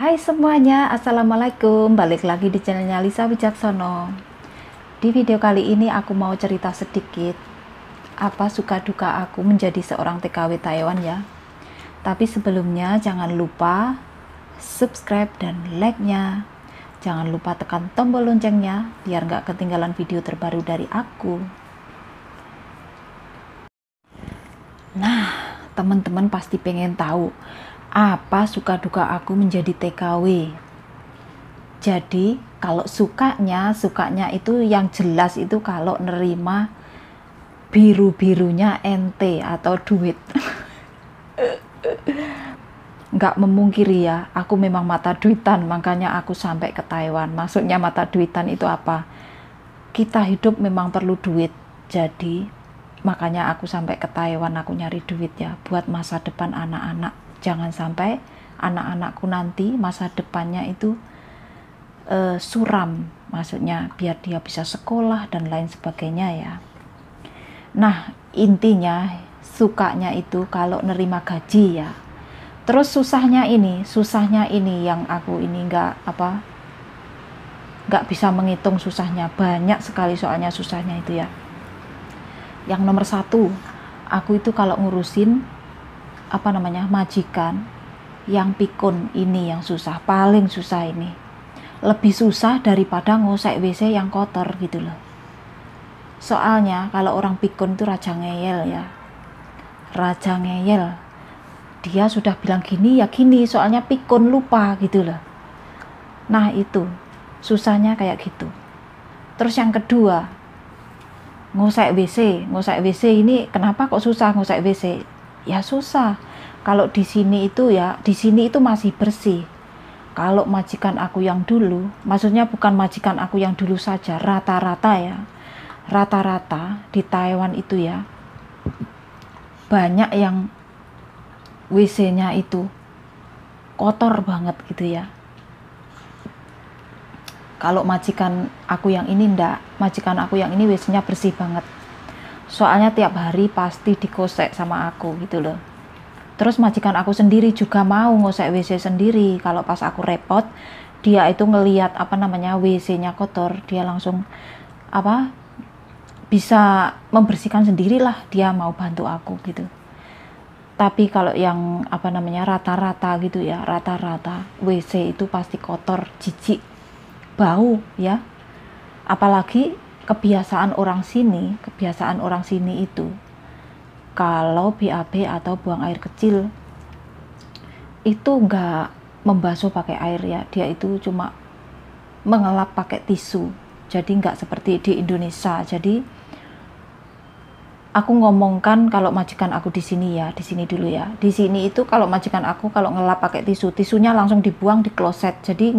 Hai semuanya, Assalamualaikum. Balik lagi di channelnya Lisa Wijaksono. Di video kali ini aku mau cerita sedikit apa suka duka aku menjadi seorang TKW Taiwan ya. Tapi sebelumnya jangan lupa subscribe dan like-nya. Jangan lupa tekan tombol loncengnya biar nggak ketinggalan video terbaru dari aku. Nah, teman-teman pasti pengen tahu apa suka duka aku menjadi TKW. Jadi kalau sukanya itu yang jelas itu kalau nerima biru-birunya ente atau duit. Nggak memungkiri ya, aku memang mata duitan, makanya aku sampai ke Taiwan. Maksudnya mata duitan itu apa? Kita hidup memang perlu duit, jadi makanya aku sampai ke Taiwan, aku nyari duit ya buat masa depan anak-anak. Jangan sampai anak-anakku nanti masa depannya itu suram, maksudnya biar dia bisa sekolah dan lain sebagainya ya. Nah, intinya sukanya itu kalau nerima gaji ya. Terus susahnya ini yang aku ini nggak bisa menghitung susahnya, banyak sekali soalnya susahnya itu ya. Yang nomor satu, aku itu kalau ngurusin majikan yang pikun ini yang susah, paling susah ini. Lebih susah daripada ngosek WC yang kotor gitu loh. Soalnya kalau orang pikun itu raja ngeyel ya. Raja ngeyel. Dia sudah bilang gini ya gini, soalnya pikun lupa gitu loh. Nah itu, susahnya kayak gitu. Terus yang kedua, ngosek WC ini kenapa kok susah ngosek WC? Ya susah. Kalau di sini itu masih bersih. Kalau majikan aku yang dulu, maksudnya bukan majikan aku yang dulu saja, rata-rata ya. Rata-rata di Taiwan itu ya, banyak yang WC-nya itu kotor banget gitu ya. Kalau majikan aku yang ini enggak, majikan aku yang ini WC-nya bersih banget. Soalnya tiap hari pasti dikosek sama aku gitu loh. Terus majikan aku sendiri juga mau ngosek WC sendiri. Kalau pas aku repot, dia itu ngelihat WC-nya kotor, dia langsung bisa membersihkan sendirilah, dia mau bantu aku gitu. Tapi kalau yang rata-rata gitu ya, rata-rata WC itu pasti kotor, jijik, bau ya. Apalagi kebiasaan orang sini itu kalau BAB atau buang air kecil itu nggak membasuh pakai air ya, dia itu cuma mengelap pakai tisu. Jadi nggak seperti di Indonesia. Jadi aku ngomongkan kalau majikan aku di sini dulu ya. Di sini itu kalau majikan aku kalau ngelap pakai tisu, tisunya langsung dibuang di kloset. Jadi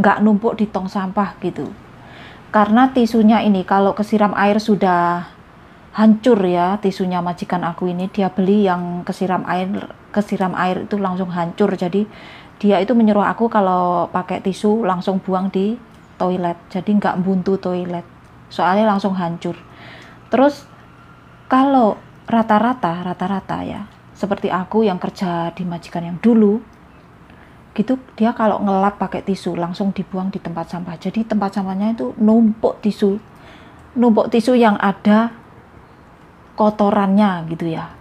nggak numpuk di tong sampah gitu. Karena tisunya ini kalau kesiram air sudah hancur ya, tisunya majikan aku ini, dia beli yang kesiram air itu langsung hancur. Jadi dia itu menyuruh aku kalau pakai tisu langsung buang di toilet, jadi nggak buntu toilet, soalnya langsung hancur. Terus kalau rata-rata ya, seperti aku yang kerja di majikan yang dulu gitu, dia kalau ngelap pakai tisu langsung dibuang di tempat sampah. Jadi tempat sampahnya itu numpuk tisu yang ada kotorannya gitu ya.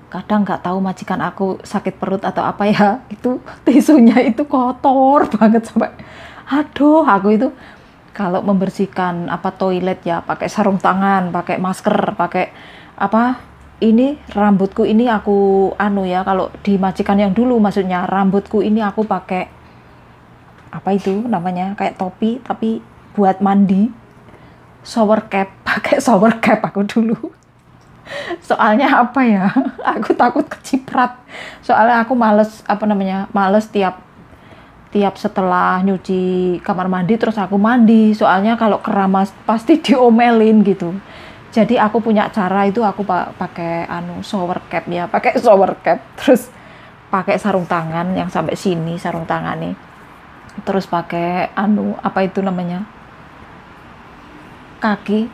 Kadang nggak tahu majikan aku sakit perut atau apa ya, itu tisunya itu kotor banget sampai aduh, aku itu kalau membersihkan toilet ya pakai sarung tangan, pakai masker, pakai ini rambutku ini aku kalau di majikan yang dulu maksudnya rambutku ini aku pakai kayak topi tapi buat mandi, pakai shower cap aku dulu. Soalnya aku takut keciprat. Soalnya aku males tiap setelah nyuci kamar mandi terus aku mandi. Soalnya kalau keramas pasti diomelin gitu. Jadi aku punya cara itu, aku pakai shower cap ya, pakai shower cap, terus pakai sarung tangan yang sampai sini sarung tangan nih. Terus pakai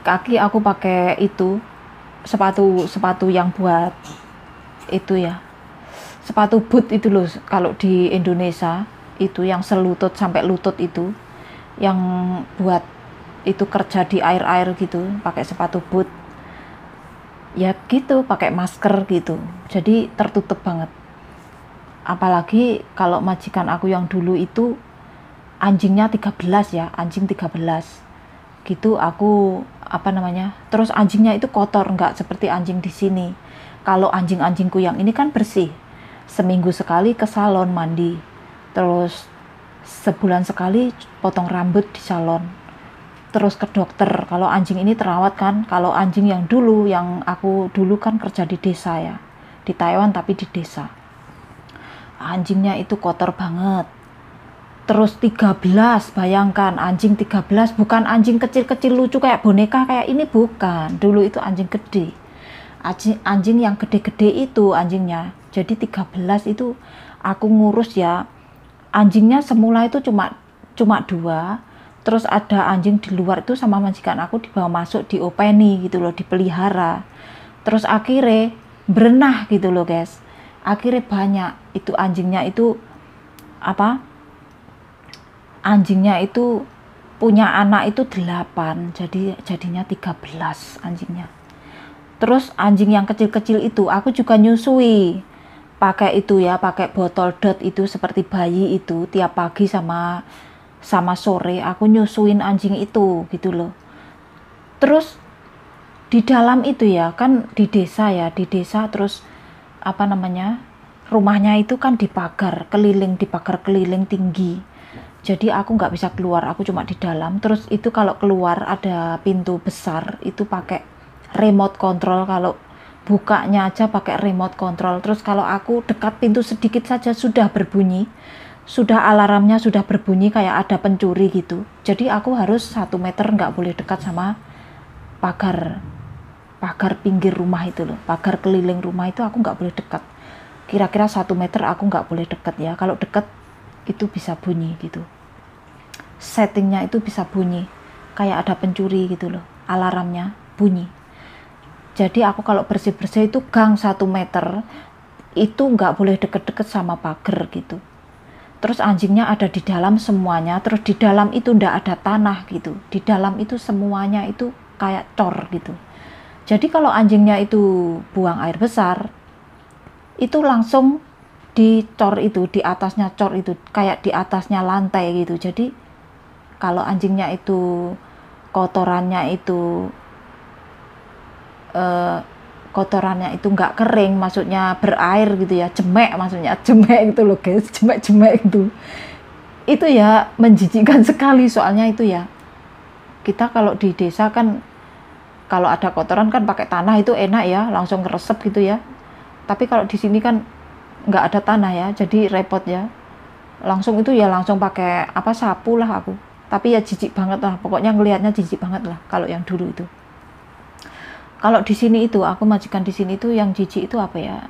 kaki aku pakai itu sepatu yang buat itu ya, sepatu boot itu loh, kalau di Indonesia itu yang selutut sampai lutut itu, yang buat itu kerja di air-air gitu, pakai sepatu boot ya gitu, pakai masker gitu, jadi tertutup banget. Apalagi kalau majikan aku yang dulu itu anjingnya 13 ya, anjing 13 gitu. Aku apa namanya, terus anjingnya itu kotor, nggak seperti anjing di sini. Kalau anjing-anjingku yang ini kan bersih, seminggu sekali ke salon mandi, terus sebulan sekali potong rambut di salon, terus ke dokter. Kalau anjing ini terawat kan. Kalau anjing yang dulu, yang aku dulu kan kerja di desa ya, di Taiwan tapi di desa, anjingnya itu kotor banget. Terus 13, bayangkan anjing 13, bukan anjing kecil-kecil lucu kayak boneka kayak ini, bukan. Dulu itu anjing gede. Anjing yang gede-gede itu anjingnya. Jadi 13 itu aku ngurus ya. Anjingnya semula itu cuma 2. Terus ada anjing di luar itu sama majikan aku dibawa masuk, diopeni gitu loh, dipelihara. Terus akhirnya berenah gitu loh guys. Akhirnya banyak itu anjingnya itu apa? Anjingnya itu punya anak itu 8, jadi jadinya 13 anjingnya. Terus anjing yang kecil-kecil itu aku juga nyusui pakai itu ya, pakai botol dot itu seperti bayi itu. Tiap pagi sama sore aku nyusuin anjing itu gitu loh. Terus di dalam itu ya kan, di desa ya, di desa terus apa namanya, rumahnya itu kan dipagar keliling tinggi. Jadi aku nggak bisa keluar, aku cuma di dalam. Terus itu kalau keluar ada pintu besar, itu pakai remote control. Kalau bukanya aja pakai remote control. Terus kalau aku dekat pintu sedikit saja sudah berbunyi, sudah alarmnya sudah berbunyi kayak ada pencuri gitu. Jadi aku harus 1 meter, nggak boleh dekat sama pagar pinggir rumah itu loh, pagar keliling rumah itu aku nggak boleh dekat. Kira-kira 1 meter aku nggak boleh dekat ya. Kalau dekat itu bisa bunyi gitu, settingnya itu bisa bunyi kayak ada pencuri gitu loh, alarmnya bunyi. Jadi aku kalau bersih-bersih itu gang 1 meter itu nggak boleh deket-deket sama pagar gitu. Terus anjingnya ada di dalam semuanya, terus di dalam itu ndak ada tanah gitu, di dalam itu semuanya itu kayak cor gitu. Jadi kalau anjingnya itu buang air besar itu langsung di cor itu, di atasnya cor itu, kayak di atasnya lantai gitu. Jadi kalau anjingnya itu kotorannya itu nggak kering, maksudnya berair gitu ya, jemek, maksudnya jemek gitu loh guys, jemek itu ya menjijikkan sekali. Soalnya itu ya, kita kalau di desa kan kalau ada kotoran kan pakai tanah itu enak ya, langsung ngeresep gitu ya. Tapi kalau di sini kan nggak ada tanah ya, jadi repot ya. Langsung itu ya langsung pakai apa, sapu lah aku. Tapi ya jijik banget lah, pokoknya ngelihatnya jijik banget lah kalau yang dulu itu. Kalau di sini itu aku majikan di sini itu yang jijik itu apa ya,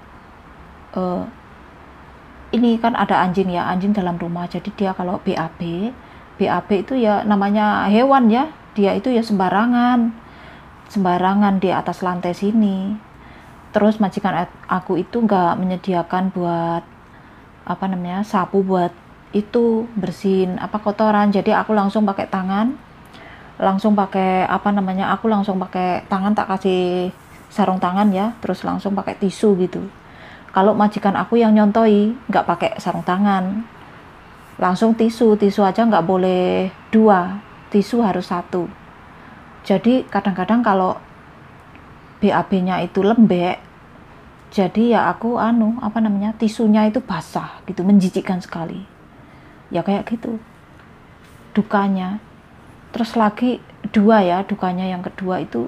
ini kan ada anjing ya, anjing dalam rumah. Jadi dia kalau BAB itu ya namanya hewan ya, dia itu ya sembarangan di atas lantai sini. Terus majikan aku itu nggak menyediakan buat apa namanya, sapu buat itu bersihin apa kotoran. Jadi aku langsung pakai tangan, langsung pakai apa namanya, aku langsung pakai tangan, tak kasih sarung tangan ya, terus langsung pakai tisu gitu. Kalau majikan aku yang nyontoi nggak pakai sarung tangan, langsung tisu aja, nggak boleh 2, tisu harus 1. Jadi kadang-kadang kalau BAB-nya itu lembek, jadi ya aku apa namanya, tisunya itu basah gitu, menjijikkan sekali ya, kayak gitu dukanya. Terus lagi dukanya yang kedua itu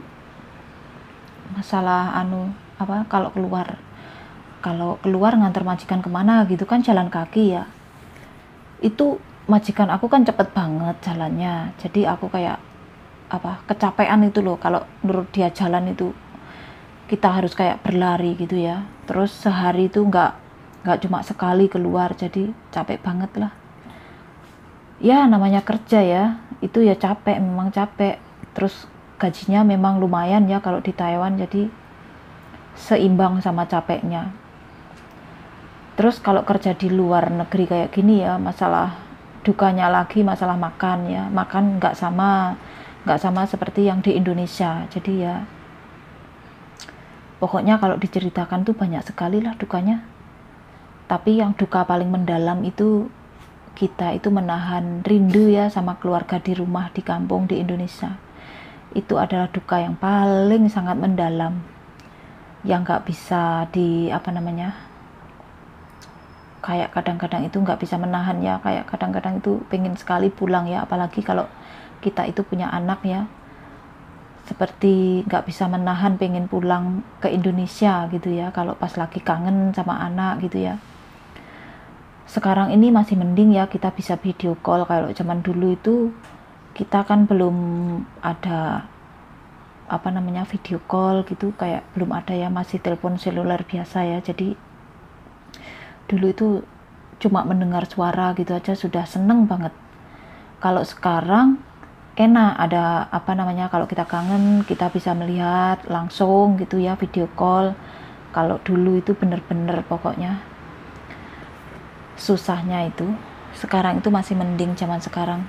masalah apa, kalau keluar ngantar majikan kemana gitu kan, jalan kaki ya, itu majikan aku kan cepet banget jalannya. Jadi aku kayak apa, kecapean itu loh. Kalau menurut dia jalan itu kita harus kayak berlari gitu ya. Terus sehari itu nggak cuma sekali keluar, jadi capek banget lah ya, namanya kerja ya, itu ya capek, memang capek. Terus gajinya memang lumayan ya kalau di Taiwan, jadi seimbang sama capeknya. Terus kalau kerja di luar negeri kayak gini ya, masalah dukanya lagi masalah makan ya. Makan nggak sama seperti yang di Indonesia. Jadi ya pokoknya kalau diceritakan tuh banyak sekali lah dukanya. Tapi yang duka paling mendalam itu kita itu menahan rindu ya sama keluarga di rumah, di kampung, di Indonesia. Itu adalah duka yang paling sangat mendalam, yang nggak bisa kayak kadang-kadang itu nggak bisa menahan ya, kayak kadang-kadang itu pengen sekali pulang ya, apalagi kalau kita itu punya anak ya, seperti nggak bisa menahan pengen pulang ke Indonesia gitu ya, kalau pas lagi kangen sama anak gitu ya. Sekarang ini masih mending ya kita bisa video call. Kalau zaman dulu itu kita kan belum ada video call gitu, kayak belum ada ya, masih telepon seluler biasa ya. Jadi dulu itu cuma mendengar suara gitu aja sudah seneng banget. Kalau sekarang enak ada kalau kita kangen kita bisa melihat langsung gitu ya, video call. Kalau dulu itu bener-bener pokoknya susahnya itu. Sekarang itu masih mending zaman sekarang.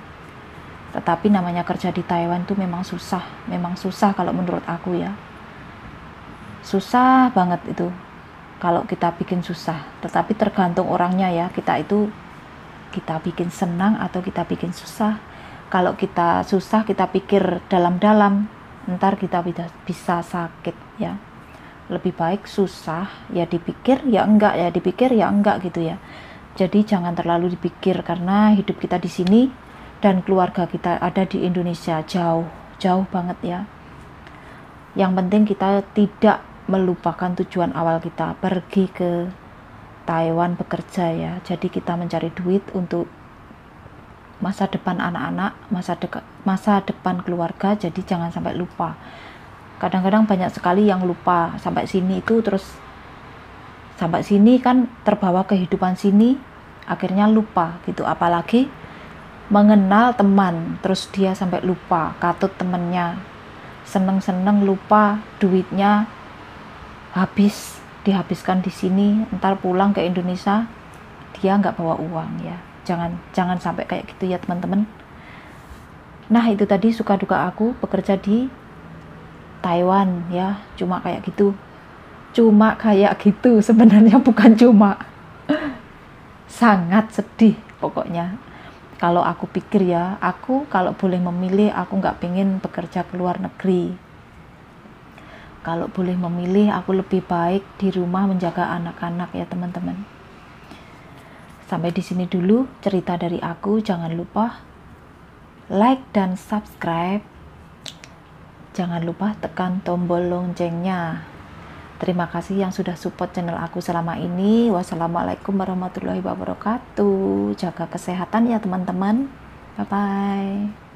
Tetapi namanya kerja di Taiwan tuh memang susah kalau menurut aku ya. Susah banget itu. Kalau kita bikin susah, tetapi tergantung orangnya ya, kita bikin senang atau kita bikin susah. Kalau kita susah, kita pikir dalam-dalam, ntar kita bisa sakit ya. Lebih baik susah ya dipikir ya enggak, ya dipikir ya enggak gitu ya. Jadi jangan terlalu dipikir, karena hidup kita di sini dan keluarga kita ada di Indonesia, jauh banget ya. Yang penting kita tidak melupakan tujuan awal kita pergi ke Taiwan bekerja ya. Jadi kita mencari duit untuk masa depan anak-anak, masa depan keluarga. Jadi jangan sampai lupa. Kadang-kadang banyak sekali yang lupa sampai sini itu, terus sampai sini kan terbawa kehidupan sini, akhirnya lupa gitu. Apalagi mengenal teman, terus dia sampai lupa katut temennya, seneng-seneng lupa duitnya dihabiskan di sini, ntar pulang ke Indonesia dia nggak bawa uang ya. Jangan sampai kayak gitu ya teman-teman. Nah itu tadi suka duka aku bekerja di Taiwan ya, cuma kayak gitu sebenarnya, bukan cuma sangat sedih pokoknya. Kalau aku pikir ya, aku kalau boleh memilih, aku nggak pengen bekerja ke luar negeri. Kalau boleh memilih, aku lebih baik di rumah menjaga anak-anak ya teman-teman. Sampai di sini dulu cerita dari aku. Jangan lupa like dan subscribe. Jangan lupa tekan tombol loncengnya. Terima kasih yang sudah support channel aku selama ini. Wassalamualaikum warahmatullahi wabarakatuh. Jaga kesehatan ya teman-teman. Bye-bye.